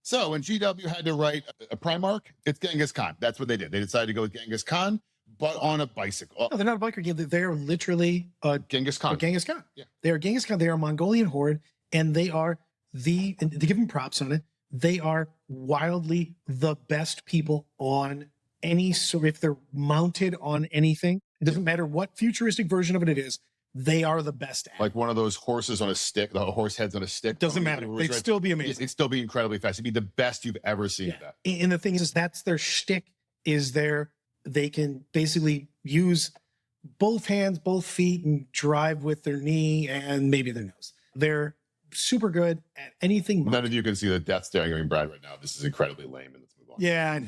So when GW had to write a Primarch, it's Genghis Khan. That's what they did. They decided to go with Genghis Khan, but on a bicycle. No, they're not a biker game. They are literally Genghis Khan. Genghis Khan. Yeah. They are Genghis Khan. They are a Mongolian horde, and they are and to give them props on it, they are wildly the best people on any sort. If they're mounted on anything, it doesn't matter what futuristic version of it is. They are the best at it. Like one of those horses on a stick, the horse heads on a stick. Doesn't matter. They'd still be amazing. It'd still be incredibly fast. It'd be the best you've ever seen of that. And the thing is, that's their shtick. They can basically use both hands, both feet, and drive with their knee and maybe their nose. They're super good at anything. None of you can see the death staring at me, Brad, right now. This is incredibly lame, and let's move on. Yeah.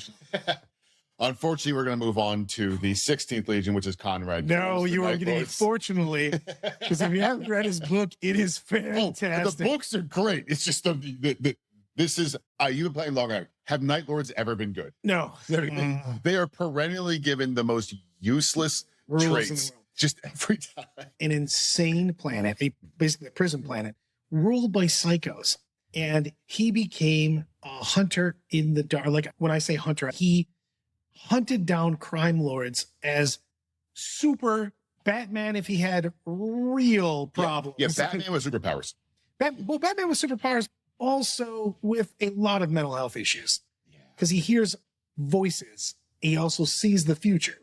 Unfortunately, we're going to move on to the 16th Legion, which is Conrad. No, you are getting it. Fortunately, because if you haven't read his book, it is fantastic. The books are great. It's just this is you've been playing longer. Have Night Lords ever been good? No, they are perennially given the most useless traits. Just every time. An insane planet, basically a prison planet, ruled by psychos, and he became a hunter in the dark. Like when I say hunter, he hunted down crime lords as super Batman if he had real problems. Yeah, Batman with superpowers. Batman with superpowers, also with a lot of mental health issues. Because he hears voices. He also sees the future.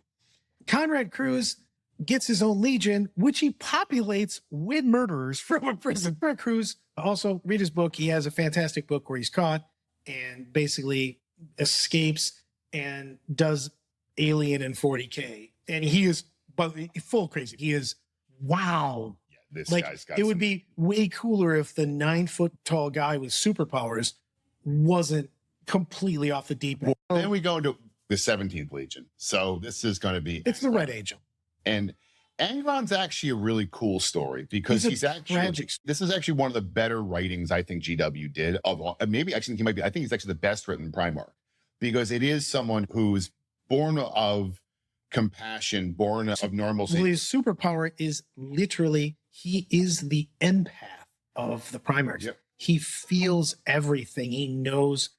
Conrad Cruz gets his own legion, which he populates with murderers from a prison. Conrad Cruz, also read his book. He has a fantastic book where he's caught and basically escapes and does Alien in 40K. And he is full crazy. He is, wow. Yeah, this like, guy's got it would be way cooler if the 9-foot tall guy with superpowers wasn't completely off the deep end. Well, then we go into the 17th Legion. So this is going to be... It's the Red Angel. And Angron's actually a really cool story because he's actually tragic. This is actually one of the better writings I think GW did. Maybe actually he might be. I think he's actually the best written Primarch because it is someone who's born of compassion, born of normalcy. Well, his superpower is literally he is the empath of the Primarchs. Yep. He feels everything. He knows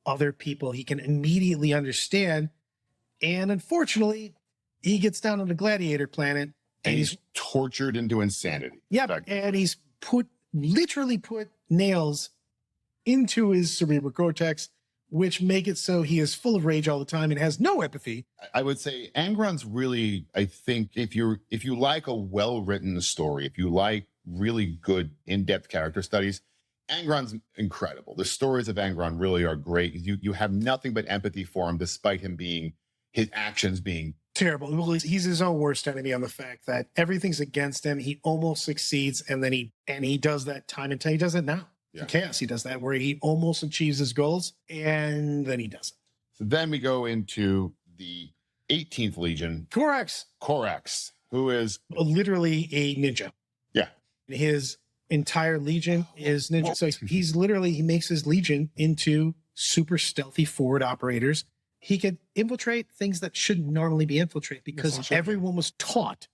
other people. He can immediately understand. And unfortunately, he gets down on the gladiator planet and he's tortured into insanity. Yep. And he's literally put nails into his cerebral cortex, which make it so he is full of rage all the time and has no empathy. I would say Angron's really, I think if you like a well-written story, if you like really good in-depth character studies, Angron's incredible. The stories of Angron really are great. You have nothing but empathy for him, despite him his actions being terrible. Well, he's his own worst enemy on the fact that everything's against him. He almost succeeds, and then he does that time and time. He does it now. Yeah. In Chaos, he does that where he almost achieves his goals, and then he doesn't. So then we go into the 18th Legion. Corax, who is literally a ninja. Yeah. His entire legion is ninja. So he makes his legion into super stealthy forward operators. He could infiltrate things that shouldn't normally be infiltrated because everyone was taught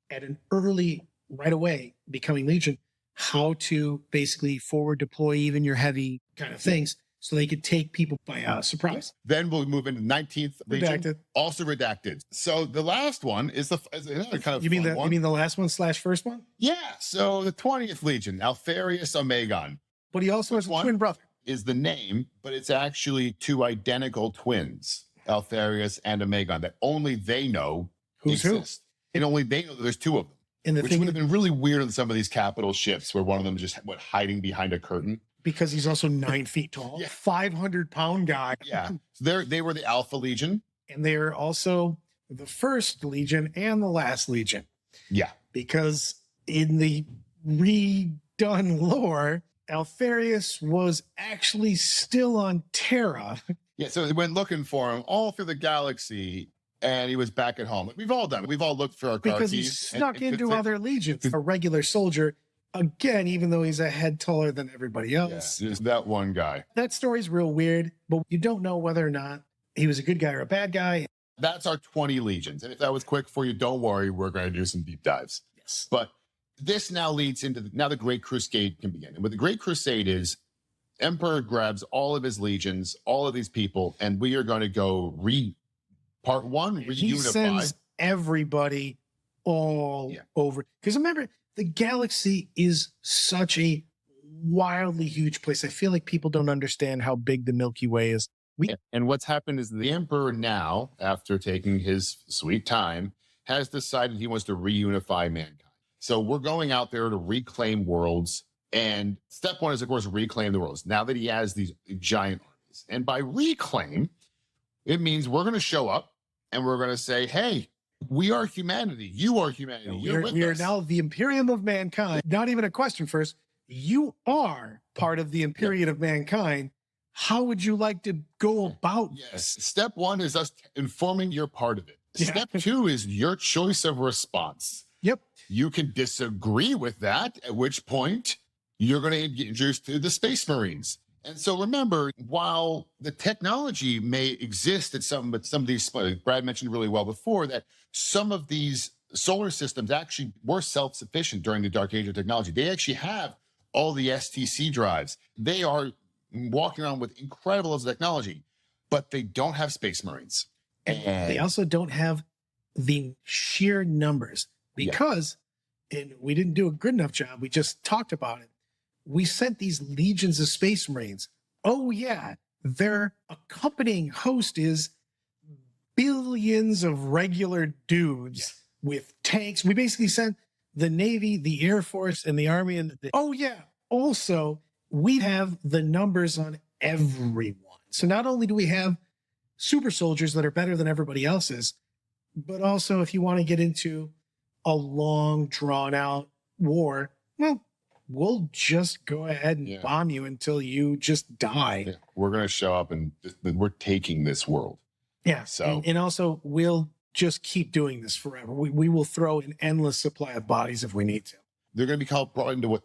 at an right away, becoming Legion, how to basically forward deploy even your heavy kind of things so they could take people by surprise. Then we'll move into 19th Legion, Redacted. Also redacted. So the last one is another kind of you mean the last one / first one? Yeah. So the 20th Legion, Alfarius Omegon. But he also has a twin brother. Is the name, but it's actually two identical twins, Alfarius and Omegon, that only they know exist. And only they know that there's two of them. Which would have been really weird on some of these capital ships where one of them is just hiding behind a curtain. Because he's also 9 feet tall, 500-pound guy. Yeah. So they were the Alpha Legion. And they're also the first Legion and the last Legion. Yeah. Because in the redone lore, Alfarius was actually still on Terra. Yeah, so they went looking for him all through the galaxy, and he was back at home. Like we've all done it. We've all looked for our car Because he keys. snuck into other legions. A regular soldier, again, even though he's a head taller than everybody else. Yeah, just that one guy. That story's real weird, but you don't know whether or not he was a good guy or a bad guy. That's our 20 legions. And if that was quick for you, don't worry. We're going to do some deep dives. Yes. But this now leads into now the Great Crusade can begin. And what the Great Crusade is, Emperor grabs all of his legions, all of these people, and we are going to go part one, He reunify. sends everybody all over. Because remember, the galaxy is such a wildly huge place. I feel like people don't understand how big the Milky Way is. And what's happened is the Emperor now, after taking his sweet time, has decided he wants to reunify mankind. So we're going out there to reclaim worlds. And step one is, of course, reclaim the worlds. Now that he has these giant armies. And by reclaim, it means we're going to show up and we're going to say, hey, we are humanity. You are humanity. We are now the Imperium of mankind. Not even a question first. You are part of the Imperium of mankind. How would you like to go about this? Step one is us informing you're part of it. Step two is your choice of response. Yep. You can disagree with that, at which point you're going to get introduced to the Space Marines. And so remember, while the technology may exist at some of these, Brad mentioned really well before, that some of these solar systems actually were self-sufficient during the Dark Age of technology. They actually have all the STC drives. They are walking around with incredible levels of technology, but they don't have Space Marines. And they also don't have the sheer numbers because, and we didn't do a good enough job, we just talked about it. We sent these legions of Space Marines. Oh yeah, their accompanying host is billions of regular dudes with tanks. We basically sent the Navy, the Air Force, and the Army. And also, we have the numbers on everyone. So not only do we have super soldiers that are better than everybody else's, but also if you want to get into a long, drawn-out war, well, we'll just go ahead and bomb you until you just die. Yeah. We're going to show up and we're taking this world. Yeah. So and also we'll just keep doing this forever. We will throw an endless supply of bodies if we need to. They're going to be brought into what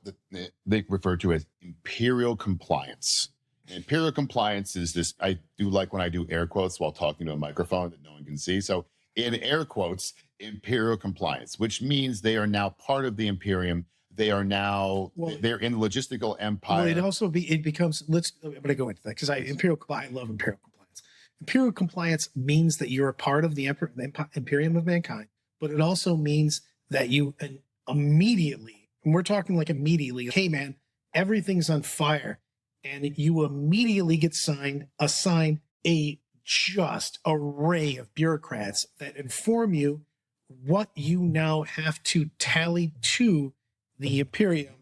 they refer to as imperial compliance. And imperial compliance is this, I do like when I do air quotes while talking to a microphone that no one can see. So in air quotes, imperial compliance, which means they are now part of the Imperium. They are now, they're in the logistical empire. Well, it becomes, I'm going to go into that because I love imperial compliance. Imperial compliance means that you're a part of the Imperium of mankind, but it also means that you immediately, and we're talking like immediately, hey man, everything's on fire. And you immediately get assigned a just array of bureaucrats that inform you what you now have to tally to the Imperium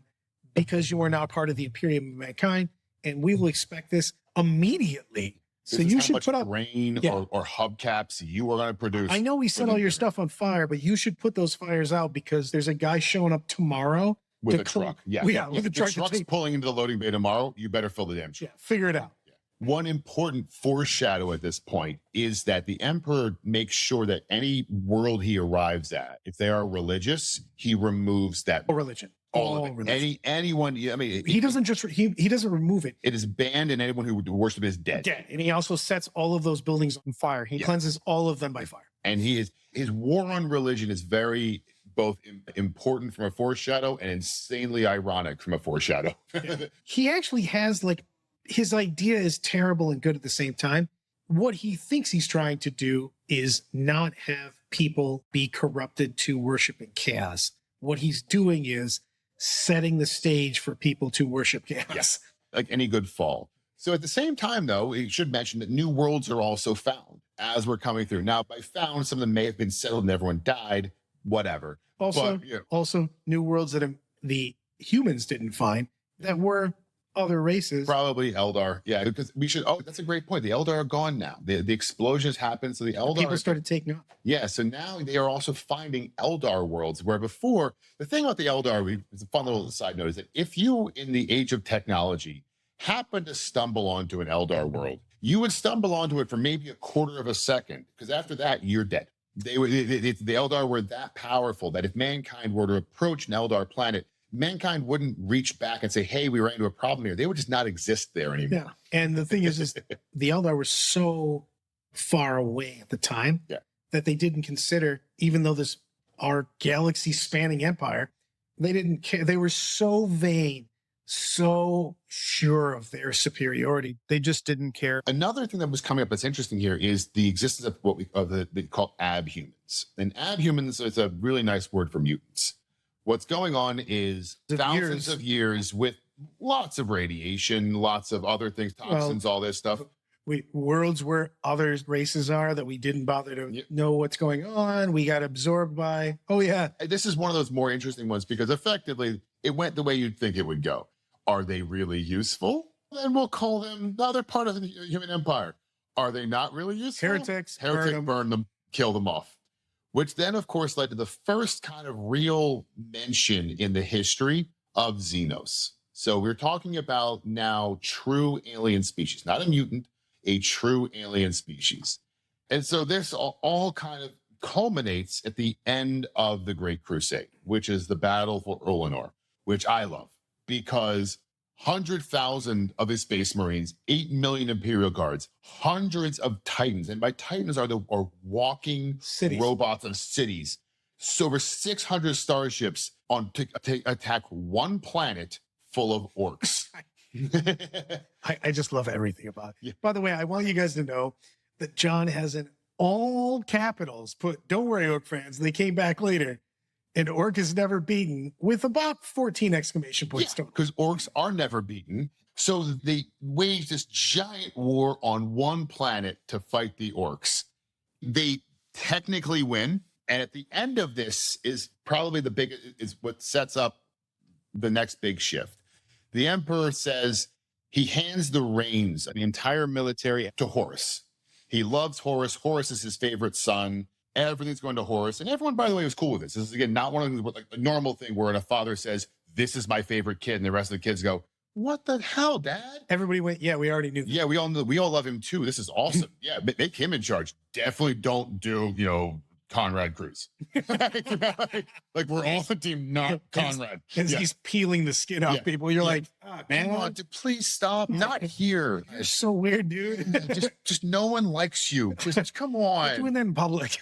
because you are now part of the Imperium of mankind, and we will expect this immediately. So you should put up grain or hubcaps you are going to produce. I know we set all your stuff on fire, but you should put those fires out because there's a guy showing up tomorrow with a truck. With a truck. The truck's pulling into the loading bay tomorrow. You better fill the damn truck. Yeah, figure it out. One important foreshadow at this point is that the Emperor makes sure that any world he arrives at, if they are religious, he removes that religion. All of it. Anyone. I mean, he doesn't just he doesn't remove it. It is banned, and anyone who would worship is dead. Dead, and he also sets all of those buildings on fire. He cleanses all of them by fire. And his war on religion is very both important from a foreshadow and insanely ironic from a foreshadow. He actually has his idea is terrible and good at the same time. What he thinks he's trying to do is not have people be corrupted to worship in chaos. What he's doing is setting the stage for people to worship chaos. Yes, like any good fall. So at the same time, though, we should mention that new worlds are also found as we're coming through. Now, by found, some of them may have been settled and everyone died, whatever. Also, new worlds that the humans didn't find that were other races. Probably Eldar. Yeah, because we should. Oh, that's a great point. The Eldar are gone now. The explosions happened, so the Eldar People started taking off. Yeah, so now they are also finding Eldar worlds where before, the thing about the Eldar, it's a fun little side note, is that if you, in the age of technology, happen to stumble onto an Eldar world, you would stumble onto it for maybe a quarter of a second, because after that, you're dead. The Eldar were that powerful that if mankind were to approach an Eldar planet, mankind wouldn't reach back and say, hey, we ran into a problem here. They would just not exist there anymore. Yeah. And the thing is the Eldar were so far away at the time that they didn't consider, even though this our galaxy spanning empire, they didn't care. They were so vain, so sure of their superiority. They just didn't care. Another thing that was coming up that's interesting here is the existence of what they call abhumans. And abhumans is a really nice word for mutants. What's going on is thousands of years with lots of radiation, lots of other things, toxins, all this stuff. Worlds where other races are that we didn't bother to know what's going on. We got absorbed by, This is one of those more interesting ones because effectively it went the way you'd think it would go. Are they really useful? Then we'll call them the other part of the human empire. Are they not really useful? Heretics, burn them, kill them off. Which then, of course, led to the first kind of real mention in the history of Xenos. So we're talking about now true alien species, not a mutant, a true alien species. And so this all kind of culminates at the end of the Great Crusade, which is the battle for Ullanor, which I love because 100,000 of his space marines, 8 million Imperial guards, hundreds of Titans, and by Titans are walking cities. Robots of cities. So over 600 starships to attack one planet full of orcs. I just love everything about it. Yeah. By the way, I want you guys to know that John has in all capitals put, don't worry, Orc fans, they came back later. And Orc is never beaten with about 14 exclamation points. Because orcs are never beaten. So they waged this giant war on one planet to fight the orcs. They technically win. And at the end of this is probably is what sets up the next big shift. The Emperor says he hands the reins of the entire military to Horus. He loves Horus. Horus is his favorite son. Everything's going to Horus. And everyone, by the way, was cool with this. This is, again, not one of the like a normal thing where a father says, this is my favorite kid. And the rest of the kids go, what the hell, Dad? Everybody went, yeah, we already knew that. Yeah, we all love him too. This is awesome. Yeah, make him in charge. Definitely don't do, Conrad Cruz. like we're all the team, not Conrad. As he's peeling the skin off people, you're like, oh, man, please stop. Not here. You're so weird, dude. just no one likes you. Just come on. You're doing that in public.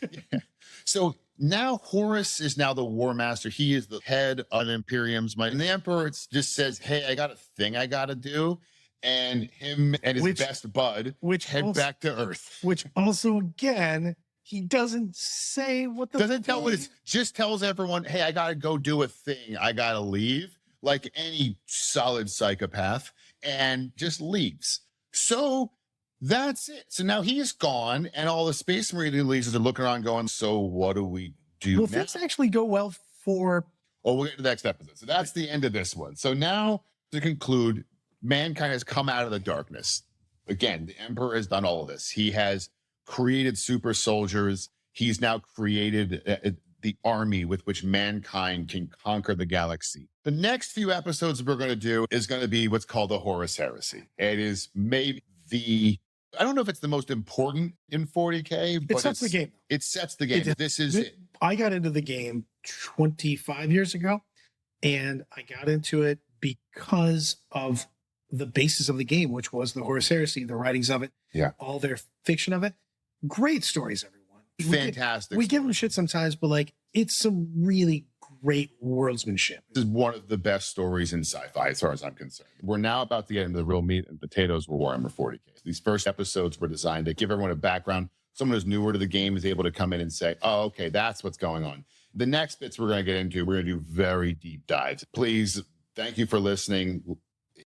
So now Horus is now the war master. He is the head of Imperium's might. And the Emperor just says, hey, I got a thing I got to do. And him and his best bud head back to Earth. Which also, again, he doesn't say what the doesn't tell what it just tells everyone, hey, I gotta go do a thing. I gotta leave, like any solid psychopath, and just leaves. So that's it. So now he's gone, and all the Space Marine leaders are looking around going, so what do we do now? Things actually go well for... Oh, we'll get to the next episode. So that's the end of this one. So now, to conclude, mankind has come out of the darkness. Again, the Emperor has done all of this. He has created super soldiers. He's now created the army with which mankind can conquer the galaxy. The next few episodes we're going to do is going to be what's called the Horus Heresy. It is maybe I don't know if it's the most important in 40K, but it sets the game. It sets the game. This is it. I got into the game 25 years ago, and I got into it because of the basis of the game, which was the Horus Heresy, the writings of it, all their fiction of it. Great stories, everyone. Fantastic. We give them shit sometimes, but it's some really great worldsmanship. This is one of the best stories in sci-fi, as far as I'm concerned. We're now about to get into the real meat and potatoes of Warhammer 40K. These first episodes were designed to give everyone a background. Someone who's newer to the game is able to come in and say, oh, okay, that's what's going on. The next bits we're going to get into, we're going to do very deep dives. Please, thank you for listening.